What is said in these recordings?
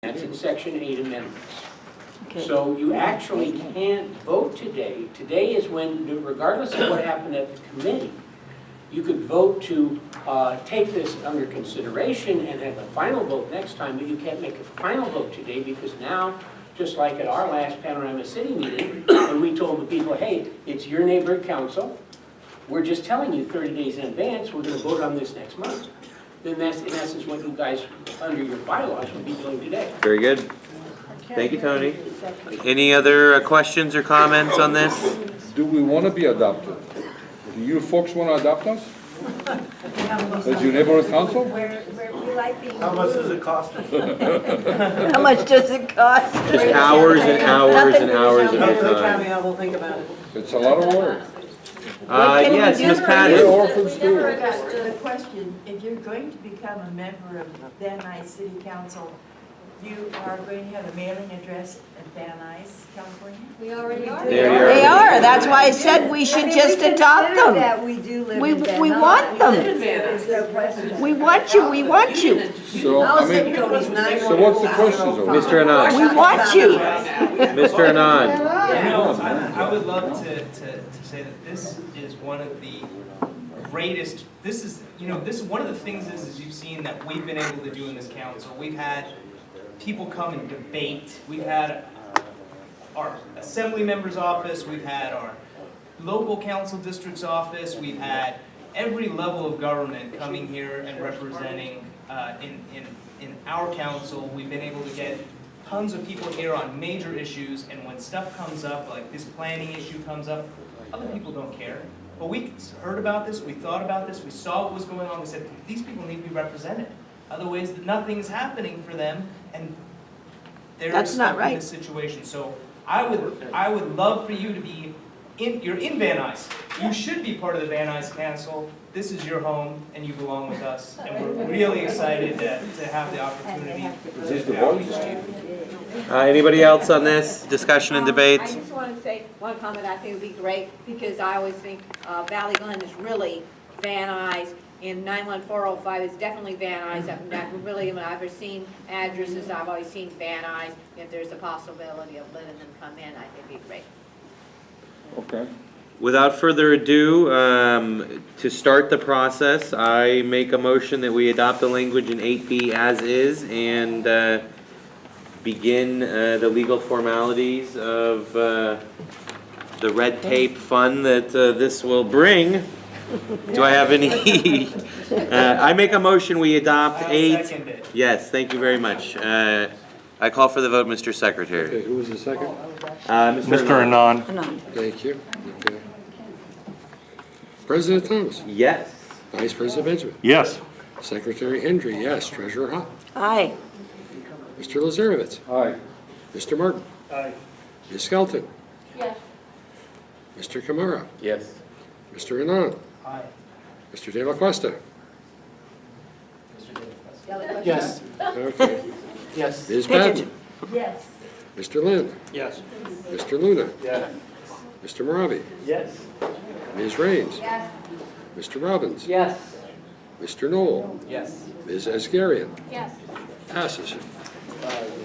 That's in section 8 amendments. Okay. So you actually can't vote today. Today is when, regardless of what happened at the committee, you could vote to take this under consideration and have a final vote next time, but you can't make a final vote today because now, just like at our last Panorama City meeting, when we told the people, hey, it's your neighborhood council, we're just telling you 30 days in advance, we're going to vote on this next month. Then that's in essence what you guys, under your bylaws, would be doing today. Very good. Thank you, Tony. Any other questions or comments on this? Do we want to be adopted? Do you folks want to adopt us? As your neighborhood council? We like being. How much does it cost us? How much does it cost? Just hours and hours and hours of your time. I will think about it. It's a lot of work. Yes, Ms. We're Patton. orphans too. The question, if you're going to become a member of Van Nuys City Council, you are going to have a mailing address at Van Nuys, California? We already are. They are, that's why I said we should just adopt them. That we do live We in Van we Nuys. want them. It's no question. We want you, we want you. So, I mean, so what's the question, though? Mr. Anand. We want you. Mr. Anand. You know, I would love to say that this is one of the greatest, this is one of the things is you've seen that we've been able to do in this council. We've had people come and debate. We've had our assembly member's office. We've had our local council district's office. We've had every level of government coming here and representing in our council. We've been able to get tons of people here on major issues, and when stuff comes up, like this planning issue comes up, other people don't care. But we heard about this, we thought about this, we saw what was going on, we said, these people need to be represented. Otherwise, nothing's happening for them, and they're That's not stuck right. in this situation. So I would love for you to be you're in Van Nuys. You should be part of the Van Nuys Council. This is your home, and you belong with us. And we're really excited to have the opportunity. Is this the voice? Anybody else on this discussion and debate? I just want to say one comment I think would be great, because I always think Valley Glen is really Van Nuys, and 91405 is definitely Van Nuys. I've really, when I've ever seen addresses, I've always seen Van Nuys. If there's a possibility of letting them come in, I think it'd be great. Okay. Without further ado, to start the process, I make a motion that we adopt the language in 8B as is and begin the legal formalities of the red tape fun that this will bring. Do I have any? I make a motion we adopt I'll 8. second it. Yes, thank you very much. I call for the vote, Mr. Secretary. Okay, who was the second? Mr. Anand. Thank you. Okay. President Thomas. Yes. Vice President Benjamin. Yes. Secretary Hendry, yes. Treasurer Hunt. Aye. Mr. Lazarovitz. Aye. Mr. Martin. Aye. Ms. Skelton. Yes. Mr. Kamara. Yes. Mr. Anand. Aye. Mr. De La Cuesta. Yes, Okay. yes. Ms. Patton. Yes. Mr. Lynn. Yes. Mr. Luna. Yes. Mr. Maravi. Yes. Ms. Raines. Yes. Mr. Robbins. Yes. Mr. Knoll. Yes. Ms. Asgharian. Yes. Passes.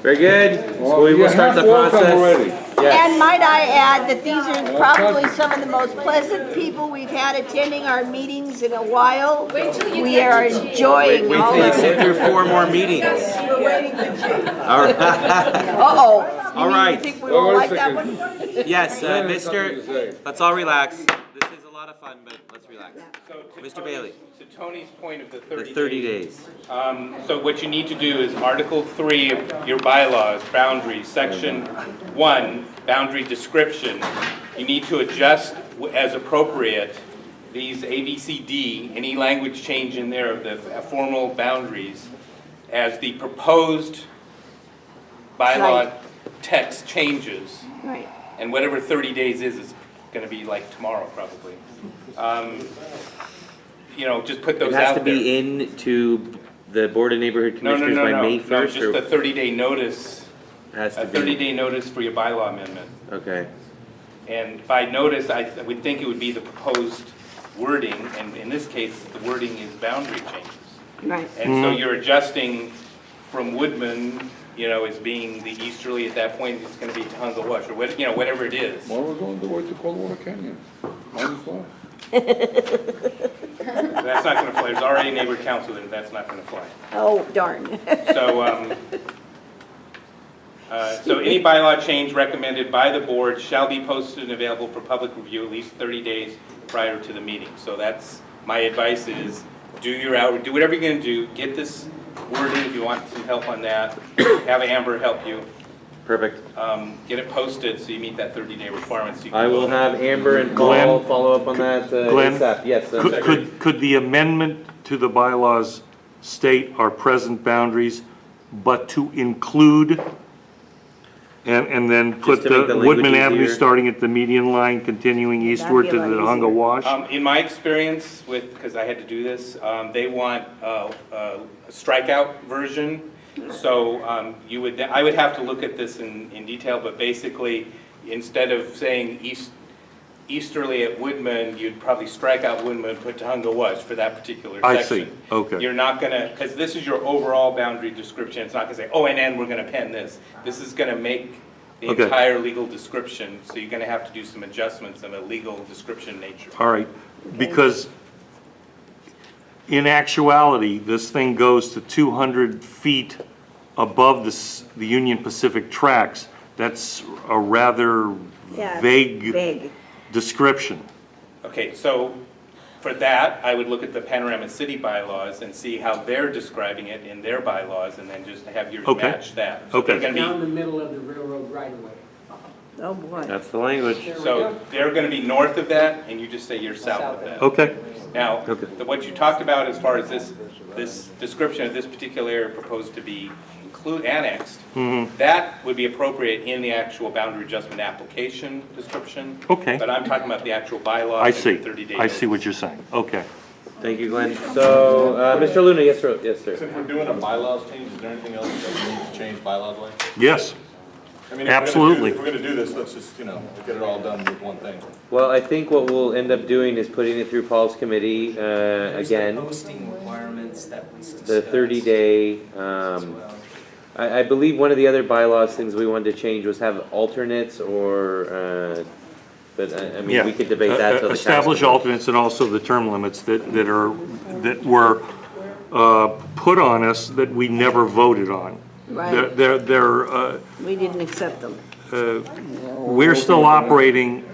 Very good. So we will you're start the half welcome already. process. And Yes. might I add that these are probably some of the most pleasant people we've had attending our meetings in a while. Wait till you We get are to June. enjoying Wait all till you of sit it. through 4 more meetings. We're waiting for June. All right. Uh-oh. All You right. think we Well, won't wait a like that second. one? Yes, Something to say. Mr. Let's all relax. This is a lot of fun, but let's relax. So to Mr. Tony's- Bailey. To Tony's point of the The 30 30 days. days. So what you need to do is Article 3 of your bylaws, boundaries, Section 1, boundary description. You need to adjust as appropriate these A, B, C, D, any language change in there of the formal boundaries as the proposed bylaw Right. text changes. Right. And whatever 30 days is going to be like tomorrow probably. Just put It those has out to there. be in to the Board of Neighborhood No, Commissioners by May no, 1st? just a 30-day notice, Has a to be. 30-day notice for your bylaw amendment. Okay. And by notice, I would think it would be the proposed wording, and in this case, the wording is boundary changes. Right. And so you're adjusting from Woodman is being the easterly at that point, it's gonna be Tahunga Wash, or what, whatever it is. Well, we're going the way to Coldwater Canyon. Might as well. That's not gonna fly, there's already a neighborhood council there, that's not gonna fly. Oh, darn. So any bylaw change recommended by the board shall be posted and available for public review at least 30 days prior to the meeting. So that's, my advice is, do whatever you're gonna do, get this wording if you want some help on that, have Amber help you. Perfect. Get it posted so you meet that 30-day requirement. So you can I will vote. have Amber and Paul Glenn? follow up on that Glenn? ASAP. Yes, Could the amendment to the bylaws state our present boundaries, but to include, and then put to make the the Woodman language Avenue easier. starting at the median line, continuing eastward to the That'd be a lot Tahunga easier. Wash? In my experience because I had to do this, they want a strikeout version. So I would have to look at this in detail, but basically, instead of saying easterly at Woodman, you'd probably strike out Woodman, put Tahunga Wash for that particular section. I see, okay. You're not gonna, because this is your overall boundary description, it's not gonna say, oh, and then we're gonna pen this. This is gonna make the Okay. entire legal description, so you're gonna have to do some adjustments of a legal description nature. All right, because in actuality, this thing goes to 200 feet above the Union Pacific tracks. That's a rather Yeah, vague description. Okay, so for that, I would look at the Panorama City bylaws and see how they're describing it in their bylaws, and then just have yours Okay. match that. So Okay. they're gonna Down be, the middle of the railroad right away. Oh, boy. that's the language. There we so go. they're gonna be north of that, and you just say you're south of that. Okay, Now, Okay. what you talked about as far as this description of this particular area proposed to be annexed, that would be appropriate in the actual boundary adjustment application description. Okay. But I'm talking about the actual bylaws. I and see. 30-day I see what notice. you're saying. Okay. Thank you, Glenn. So, Mr. Luna, yes, sir. Yes, sir. Since we're doing a bylaws change, is there anything else that we need to change bylaws wise? Yes, I mean, Absolutely. If we're gonna do this, let's just, get it all done with one thing. Well, I think what we'll end up doing is putting it through Paul's committee There's the again. posting requirements that we discussed. The 30-day. as well. I believe one of the other bylaws things we wanted to change was have alternates or. But I mean, yeah. we could debate that till the Establish council- alternates and also the term limits that were put on us that we never voted on. Right. We didn't accept them. We're still operating,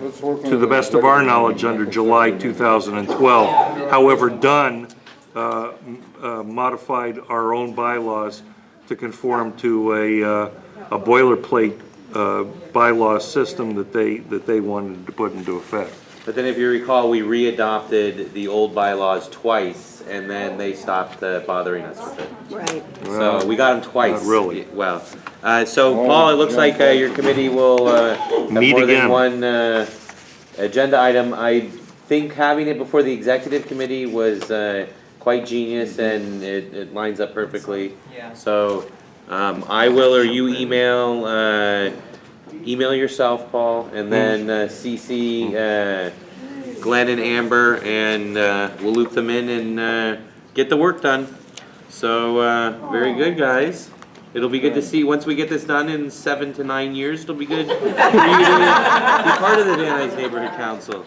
to the best of our knowledge, under July 2012. However, Dunn modified our own bylaws to conform to a boilerplate bylaw system that they wanted to put into effect. But then if you recall, we readopted the old bylaws twice and then they stopped bothering us with it. Right. So we got them twice. Not really. Well, so Paul, it looks like your committee will have Meet more again. than one agenda item. I think having it before the executive committee was quite genius and it lines up perfectly. Yeah. So I will, or you email yourself, Paul, and then CC Glenn and Amber, and we'll loop them in and get the work done. So, very good, guys. It'll be good to see, once we get this done in 7 to 9 years, it'll be good for you to be part of the Van Nuys Neighborhood Council.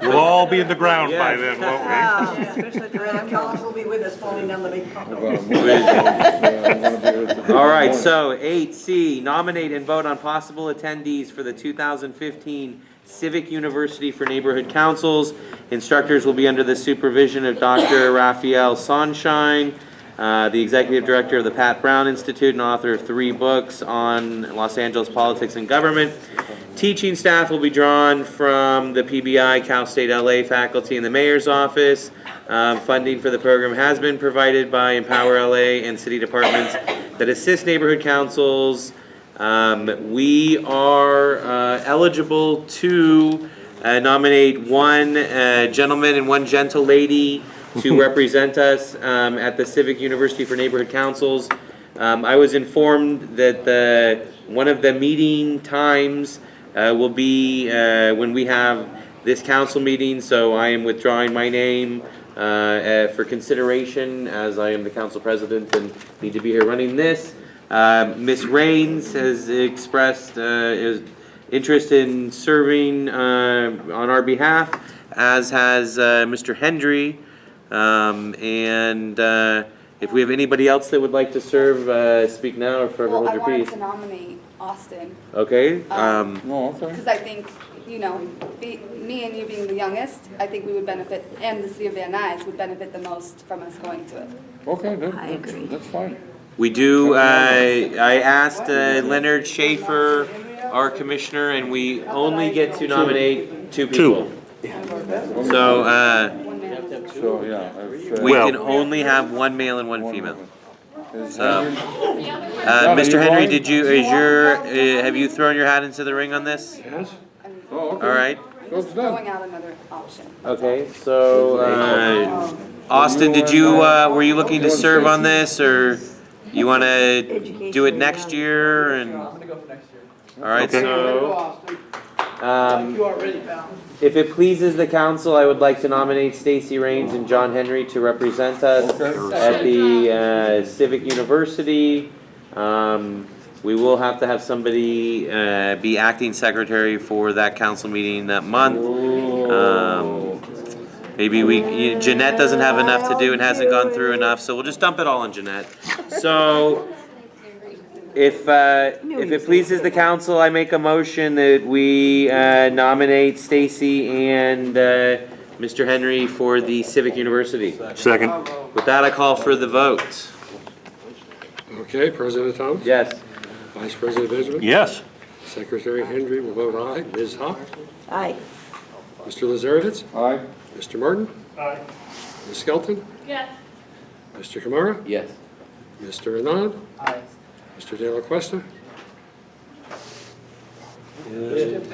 We'll all be in the ground by Yeah. then, won't we? Especially the Grand Council will be with us falling down the big All right, so 8C, nominate and vote on possible attendees for the 2015 Civic University for Neighborhood Councils. Instructors will be under the supervision of Dr. Raphael Sonshine, the Executive Director of the Pat Brown Institute and author of 3 books on Los Angeles politics and government. Teaching staff will be drawn from the PBI, Cal State LA faculty, and the Mayor's Office. Funding for the program has been provided by Empower LA and city departments that assist neighborhood councils. We are eligible to nominate one gentleman and one gentle lady to represent us at the Civic University for Neighborhood Councils. I was informed that one of the meeting times will be when we have this council meeting, so I am withdrawing my name for consideration as I am the council president and need to be here running this. Ms. Raines has expressed is interest in serving on our behalf, as has Mr. Hendry. And if we have anybody else that would like to serve, speak now or forever hold Well, I your wanted peace. to nominate Austin, Okay. No, okay. because I think, you know, me and you being the youngest, I think we would benefit, and the city of Van Nuys would benefit the most from us going to it. Okay, I agree. that's fine. We do, I asked Leonard Schaefer, our commissioner, and we only get to nominate two people. So, One man. So, yeah. if, we Well- can only have one male and one female. is So, Henry- Mr. you Henry, going? have you thrown your hat into the ring on this? Yes? Oh, okay. All right. I'm just throwing out another option. Okay, so, Austin, were you looking to serve on this, or you wanna do it next year, and? I'm gonna go for next year. All right, Okay. so, if it pleases the council, I would like to nominate Stacy Raines and John Henry to represent us at the Civic University. We will have to have somebody be acting secretary for that council meeting that month. Maybe Jeanette doesn't have enough to do and hasn't gone through enough, so we'll just dump it all on Jeanette. So, if it pleases the council, I make a motion that we nominate Stacy and Mr. Henry for the Civic University. Second. With that, I call for the vote. Okay, President Thomas? Yes. Vice President Benjamin? Yes. Secretary Hendry will vote aye. Ms. Hawk? Aye. Mr. Lazarevitz? Aye. Mr. Martin? Aye. Ms. Skelton? Yes. Mr. Kamara? Yes. Mr. Anand? Aye. Mr. De La Cuesta?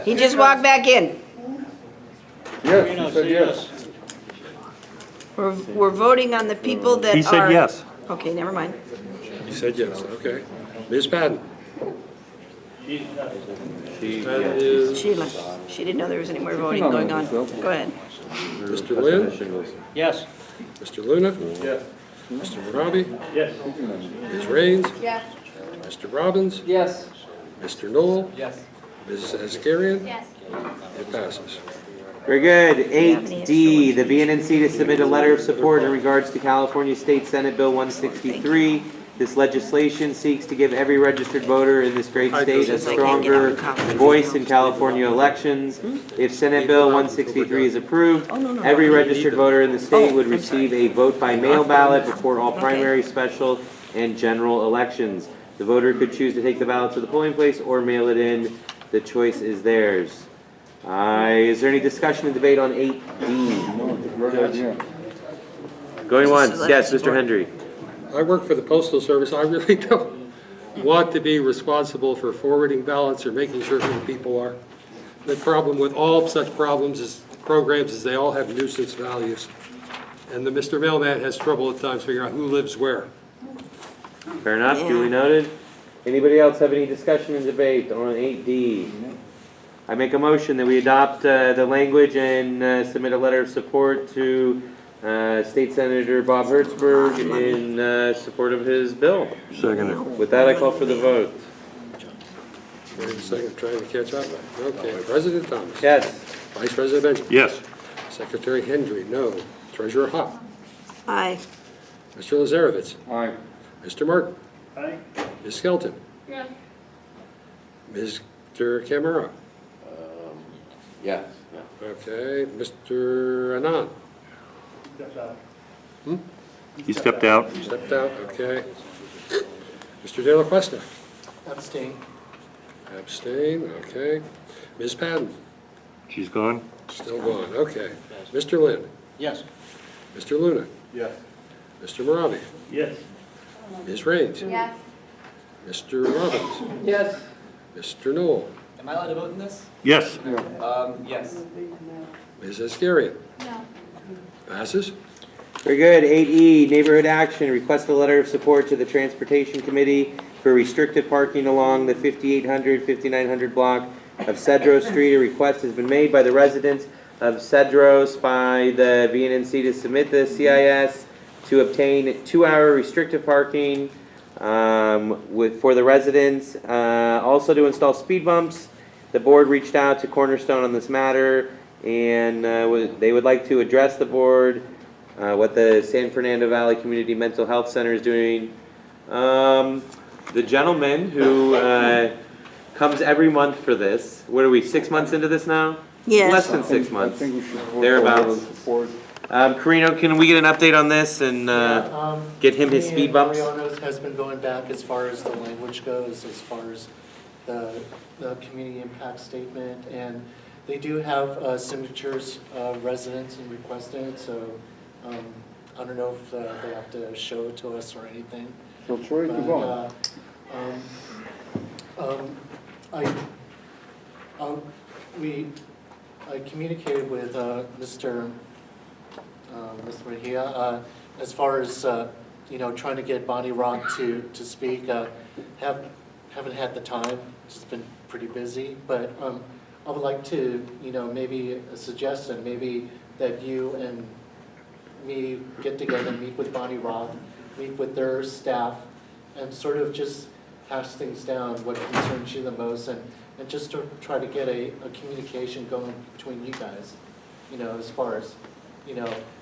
He just walked back in. Yes, you said yes. We're voting on the people that are. He said yes. Okay, never mind. You said yes, okay. Ms. Patton? Patton is Sheila, she didn't know there was any more voting going on. Go ahead. Mr. Lynn? Yes. Mr. Luna? Yes. Mr. Marabi? Yes. Ms. Raines? Yes. Mr. Robbins? Yes. Mr. Knoll? Yes. Ms. Asgharian? Yes. It passes. Very good. 8D, the VNNC to submit a letter of support in regards to California State Senate Bill 163. This legislation seeks to give every registered voter in this great state a stronger voice in California elections. If Senate Bill 163 is approved, every registered voter in the state would receive a vote by mail ballot before all primary, special, and general elections. The voter could choose to take the ballot to the polling place or mail it in. The choice is theirs. Is there any discussion and debate on 8D? Great idea. Going once, yes, Mr. Hendry. I work for the Postal Service. I really don't want to be responsible for forwarding ballots or making sure who the people are. The problem with all such programs is they all have nuisance values. And the Mr. Mailman has trouble at times figuring out who lives where. Fair enough, duly noted. Anybody else have any discussion and debate on 8D? I make a motion that we adopt the language and submit a letter of support to State Senator Bob Hertzberg in support of his bill. Second. With that, I call for the vote. Wait a second, trying to catch up. Okay, President Thomas. Yes. Vice President Benjamin. Yes. Secretary Hendry, no. Treasurer Hop. Aye. Mr. Lazarevitz. Aye. Mr. Martin. Aye. Ms. Skelton. Yes. Mr. Camara. Yes. Okay, Mr. Anand. He stepped out. Stepped out, okay. Mr. De La Cuesta. Abstain. Abstain, okay. Ms. Patton. She's gone. Still gone, okay. Mr. Lynn. Yes. Mr. Luna. Yes. Mr. Marabi. Yes. Ms. Raines. Yes. Mr. Robbins. Yes. Mr. Knoll. Am I allowed to vote in this? Yes. Yes. Ms. Asgharian. No. Passes. Very good. 8E, Neighborhood Action, request a letter of support to the Transportation Committee for restricted parking along the 5800, 5900 block of Cedros Street. A request has been made by the residents of Cedros by the VNNC to submit the CIS to obtain 2-hour restricted parking for the residents, also to install speed bumps. The board reached out to Cornerstone on this matter, and they would like to address the board, what the San Fernando Valley Community Mental Health Center is doing. The gentleman who comes every month for this, what are we, 6 months into this now? Yes. Less than 6 months. I think we should. Thereabouts. Carino, can we get an update on this and get him his speed bumps? Mariano has been going back as far as the language goes, as far as the community impact statement, and they do have signatures of residents and requesting it, so I don't know if they have to show it to us or anything. So it's ready to go. I communicated with Mr. Mejia as far as trying to get Bonnie Rock to speak. Haven't had the time, just been pretty busy, but I would like to maybe a suggestion, maybe that you and me get together, meet with Bonnie Rock, meet with their staff, and sort of just hash things down, what concerns you the most, and just to try to get a communication going between you guys, as far as,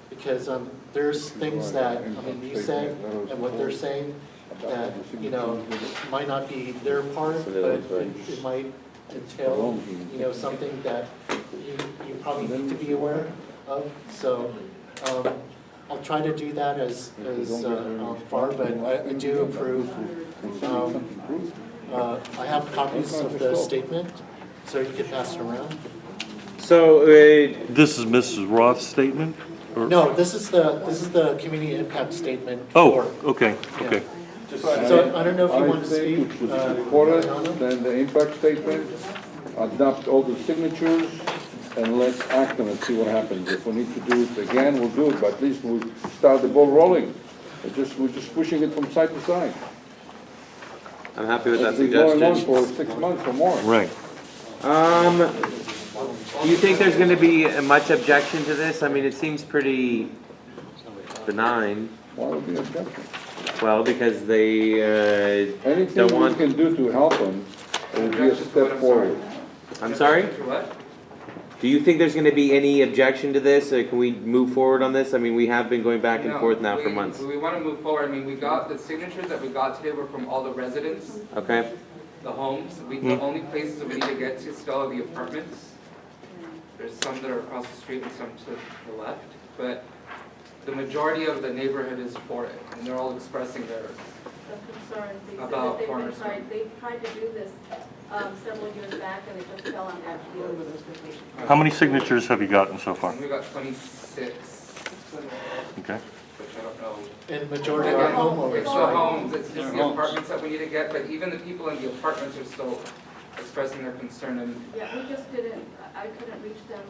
because there's things that, you said, and what they're saying, that, might not be their part, but it might entail, something that you probably need to be aware of, so, I'll try to do that as far, but I do approve. I have copies of the statement, so you can pass it around. So, This is Mrs. Roth's statement? Or- No, this is the community impact statement. Oh, for- okay, okay. So I don't know if you want to speak. I think we should record it, then the impact statement, adopt all the signatures, and let's act on it, see what happens. If we need to do it again, we'll do it, but at least we'll start the ball rolling. We're just pushing it from side to side. I'm happy with that It's been going on suggestion. for 6 months or more. Right. Do you think there's gonna be much objection to this? I mean, it seems pretty benign. Why would be an objection? Well, because they, Anything don't we want, can do to help them, it will be a step forward. I'm sorry? Do you think there's gonna be any objection to this? Can we move forward on this? I mean, we have been going back and forth now for months. We want to move forward. I mean, we got the signatures that we got today were from all the residents, Okay? the homes. The only places that we need to get to still are the apartments. There's some that are across the street and some to the left, but the majority of the neighborhood is for it, and they're all expressing their concern. They said about that Cornerstone. they tried to do this several years back, and it just fell on deaf ears. How many signatures have you gotten so far? And we got 26, Okay. which I don't know. And majority are homeowners, It's the right? homes, it's just the apartments that we need to get, but even the people in the apartments are still expressing their concern, and Yeah, we just didn't, I couldn't reach them.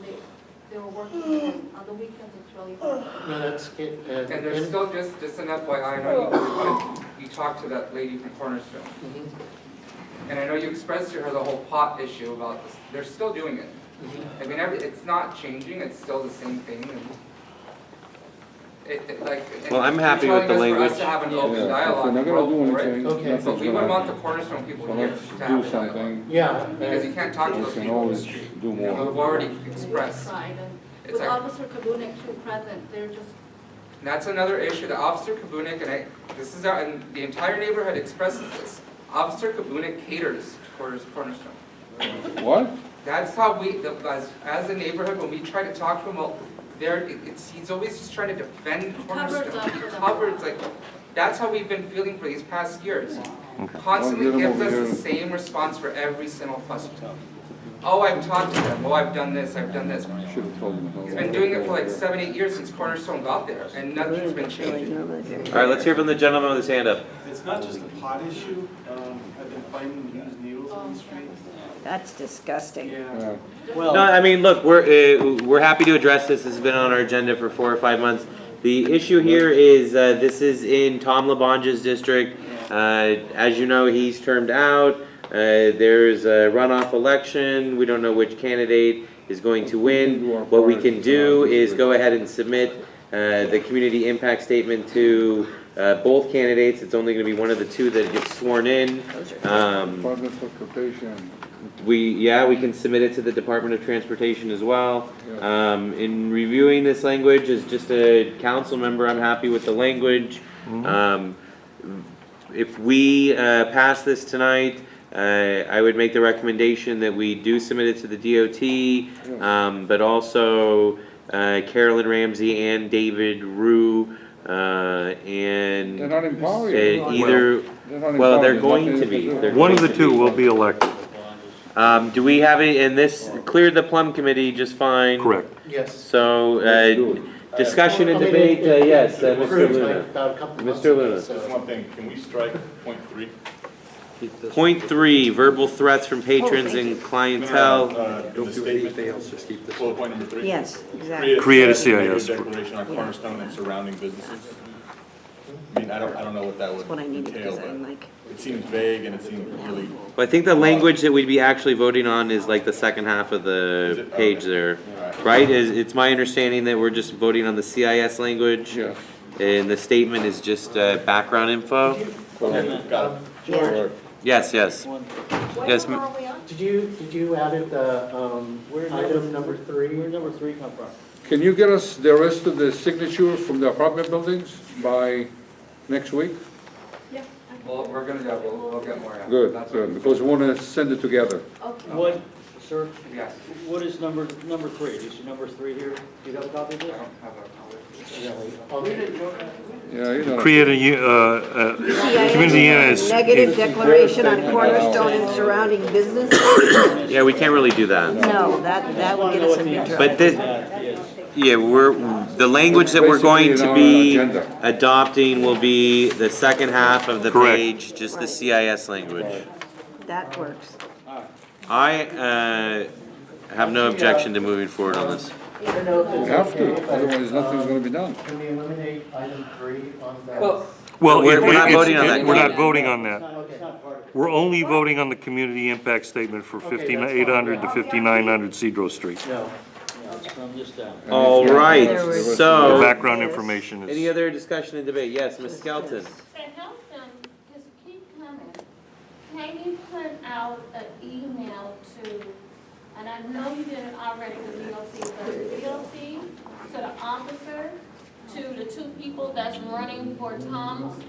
They were working on the weekends. It's really hard. No, that's good. And there's still just an FYI, I know you talked to that lady from Cornerstone. Mhm. And I know you expressed to her the whole pot issue about this, they're still doing it. I mean, it's not changing, it's still the same thing. And Well, I'm happy with the You're telling language. us for us to have an Yeah, open if dialogue, we're not we're gonna all do for it. anything, Okay. nothing's But we gonna would want the happen. Cornerstone people So here let's to do have a dialogue. something, Yeah. Because you can't talk to we those can people in the always street. do more. We've already We expressed. tried, and It's with like- Officer Kabunik too present, they're just, That's another issue, that Officer Kabunik, and and the entire neighborhood expresses this. Officer Kabunik caters towards Cornerstone. What? That's how we, as a neighborhood, when we try to talk to him, well, he's always just trying to defend covers Cornerstone. up He for them. covers, that's how we've been feeling for these past years. Constantly Well, get him gives over us the here. same response for every single question. Oh, I've talked to them, oh, I've done this, I've done this. Should have told him. He's been doing it for like 7, 8 years since Cornerstone got there, and nothing's been changing. All right, let's hear from the gentleman with his hand up. It's not just a pot issue. I've been finding used needles on the street. That's disgusting. Yeah. No, I mean, look, we're happy to address this. This has been on our agenda for 4 or 5 months. The issue here is, this is in Tom LaBonge's district. As you know, he's termed out. There's a runoff election. We don't know which candidate is going to win. What we can do is go ahead and submit the community impact statement to both candidates. It's only going to be one of the two that gets sworn in. Department of Transportation. We can submit it to the Department of Transportation as well. In reviewing this language as just a council member, I'm happy with the language. If we pass this tonight, I would make the recommendation that we do submit it to the DOT, but also Carolyn Ramsey and David Rue, and They're not empowered yet. either, They're not well, they're empowered. going There's to nothing be. to do. They're One of going the to two be. will be elected. Do we have it, and this cleared the plum committee just fine? Correct. Yes. So, discussion and I mean, debate, yes, it Mr. approved, like, Luna. about a couple months Mr. ago, Luna. so- Just one thing, can we strike point 3? Point 3, verbal threats from patrons thank and clientele. In Don't the do statement, anything else, just keep this. bullet point number 3. Yes, exactly. Create a CIS CIS. declaration on Cornerstone and surrounding businesses. I mean, I don't know what that would What I needed, entail, because I'm but like, it seems vague and it seems really, Well, I think the language that we'd be actually voting on is like the second half of the page there, right? It's my understanding that we're just voting on the CIS language, Yes. and the statement is just background info. got it. yeah. Yes, yes. Yes, Did you add it, item number 3? Where number 3 come from? Can you get us the rest of the signature from the apartment buildings by next week? Well, we're gonna do, we'll get more. Yeah. Good, That's good, because we want to send it together. What, sir, Yes. what is number 3? Do you see number 3 here? Do you have a copy of I this? don't have a copy. Yeah, you know. Create a, community unit. CIS, negative declaration on Cornerstone and surrounding business? yeah, we can't really do that. No, that would get us into trouble. But this, yeah, the language that we're going to be Basically, agenda. adopting will be the second half of the Correct. page, just the CIS language. That works. I have no objection to moving forward on this. We have to, otherwise nothing's going to be done. Can we eliminate item 3 on that? Well, We're not voting on that. We're not voting on that. It's not part of it. We're only voting on the community impact statement for 5800 to 5900 Cedro Street. No. It's from this down. All right, The so, background information any is, other discussion and debate? Yes, Ms. Skelton. To help them just keep coming, can you put out an email to, and I know you did it already with DOT, but the DOT, to the officer, to the 2 people that's running for Tom's?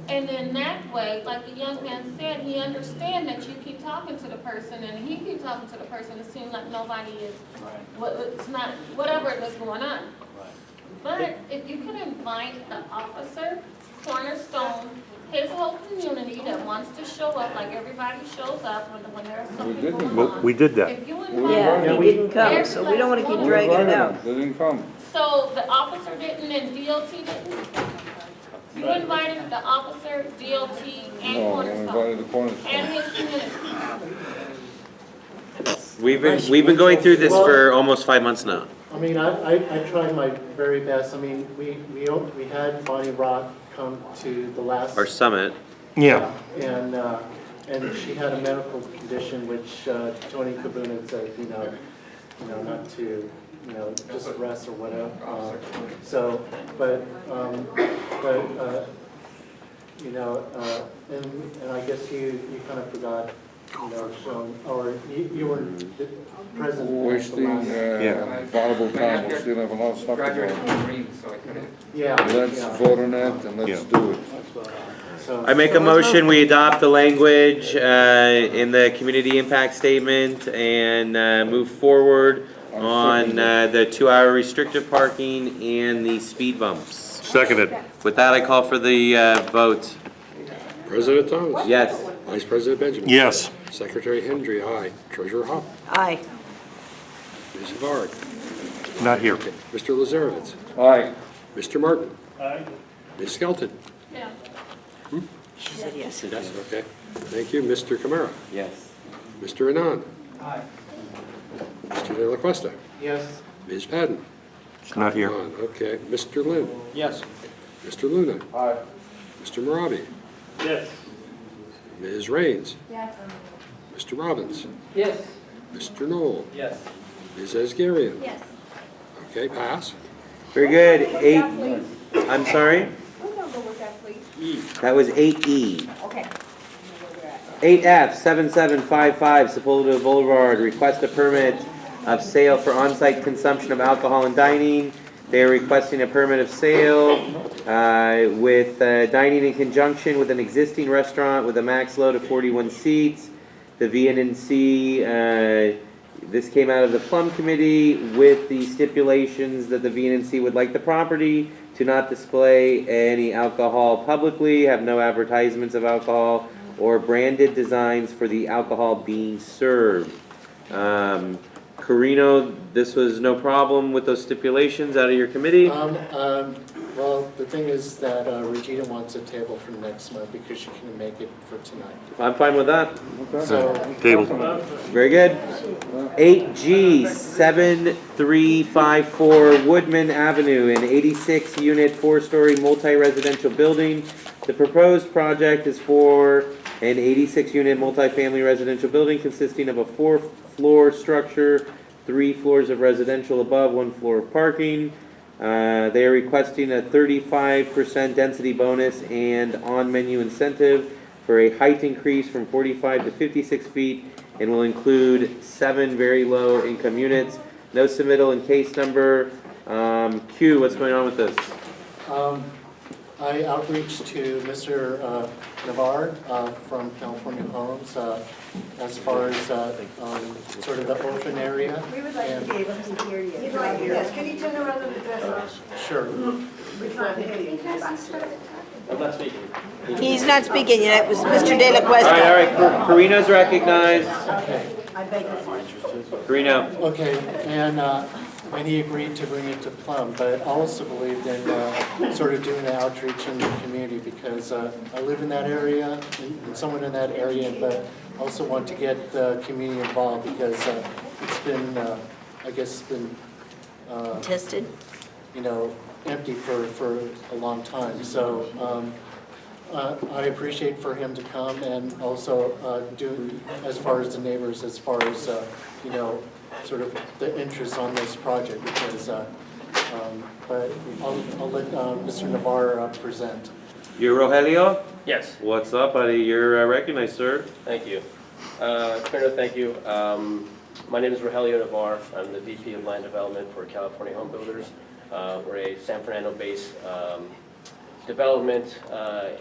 And then that way, like the young man said, he understands that you keep talking to the person and he keep talking to the person. It seems like nobody is, it's not, whatever is going on. But if you could invite the officer, Cornerstone, his whole community that wants to show up, like everybody shows up when there's something going on. we did that. If you invite Yeah, he didn't come, so we don't want to keep dragging it out. They didn't come. So the officer didn't and DOT didn't? You invited the officer, DOT, and No, we Cornerstone, invited the Cornerstone. and his community. We've been going through this for almost 5 months now. I mean, I tried my very best. I mean, we had Bonnie Rock come to the last. Our summit. Yeah. And she had a medical condition which Tony Kabuna said, you know, not to, just rest or whatever. And I guess you kind of forgot, showing, or you were present. Wasting valuable time, we still have a lot of stuff to Graduated go. from Marine, so I couldn't. Yeah. Let's vote on it and let's do it. I make a motion, we adopt the language in the community impact statement and move forward on the 2-hour restrictive parking and the speed bumps. Seconded. With that, I call for the vote. President Thomas? Yes. Vice President Benjamin? Yes. Secretary Hendry, aye. Treasurer Hop? Aye. Ms. Zavard? Not here. Mr. Lazarevitz? Aye. Mr. Martin? Aye. Ms. Skelton? Yeah. She said yes. Yes, okay. Thank you. Mr. Camara? Yes. Mr. Anand? Aye. Mr. De La Cuesta? Yes. Ms. Padden? Not here. None. Okay. Mr. Lynn? Yes. Mr. Luna? Aye. Mr. Marabi? Yes. Ms. Raines? Yes. Mr. Robbins? Yes. Mr. Knoll? Yes. Ms. Asgarian? Yes. Okay, pass. Very good. Eight, I'm sorry? What number was that, please? That was 8E. Okay. 8F, 7755 Sepulveda Boulevard, request a permit of sale for on-site consumption of alcohol and dining. They are requesting a permit of sale with dining in conjunction with an existing restaurant with a max load of 41 seats. The VNNC, this came out of the Plum Committee with the stipulations that the VNNC would like the property to not display any alcohol publicly, have no advertisements of alcohol, or branded designs for the alcohol being served. Carino, this was no problem with those stipulations out of your committee? Well, the thing is that Regina wants a table for next month because she couldn't make it for tonight. I'm fine with that. So, Table. Very good. 8G, 7354 Woodman Avenue, an 86-unit, 4-story multi-residential building. The proposed project is for an 86-unit multi-family residential building consisting of a 4-floor structure, 3 floors of residential above, 1 floor of parking. They are requesting a 35% density bonus and on-menu incentive for a height increase from 45 to 56 feet and will include 7 very low income units. No submittal in case number. Q, what's going on with this? I outreached to Mr. Navarre from California Homes as far as sort of the orphan area. We would like to be able to hear you. Yes, can you turn around and address us? Sure. We can't hear you. I'm not speaking. He's not speaking yet, it was Mr. De La All Cuesta. right, Carino's recognized. I beg your pardon. Carino. Okay, and he agreed to bring it to Plum, but I also believed in sort of doing the outreach in the community because I live in that area, and someone in that area, but also want to get the community involved because it's been, I guess, it's been Tested. you know, empty for a long time. So I appreciate for him to come and also do as far as the neighbors, as far as, you know, sort of the interest on this project because, but I'll let Mr. Navarre present. You're Rogelio? Yes, What's up, buddy? You're recognized, sir. thank you. Colonel, thank you. My name is Rogelio Navarre. I'm the VP of Land Development for California Home Builders. We're a San Fernando-based development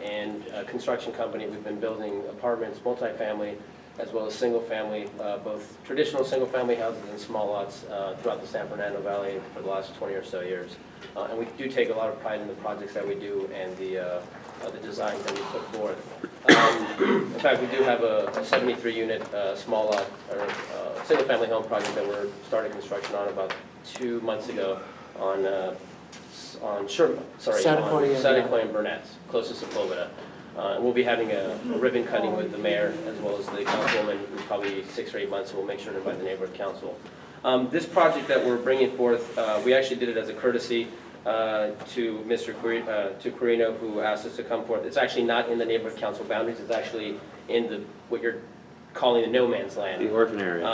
and construction company. We've been building apartments, multifamily, as well as single-family, both traditional single-family houses and small lots throughout the San Fernando Valley for the last 20 or so years. And we do take a lot of pride in the projects that we do and the designs that we put forth. In fact, we do have a 73-unit small lot or single-family home project that we're starting construction on about 2 months ago on Satacoy and Burnett, closest to Sepulveda. We'll be having a ribbon cutting with the mayor as well as the councilwoman in probably 6 or 8 months, and we'll make sure to invite the neighborhood council. This project that we're bringing forth, we actually did it as a courtesy to Mr. Carino, who asked us to come forth. It's actually not in the neighborhood council boundaries. It's actually in what you're calling the no man's land. The orphan area.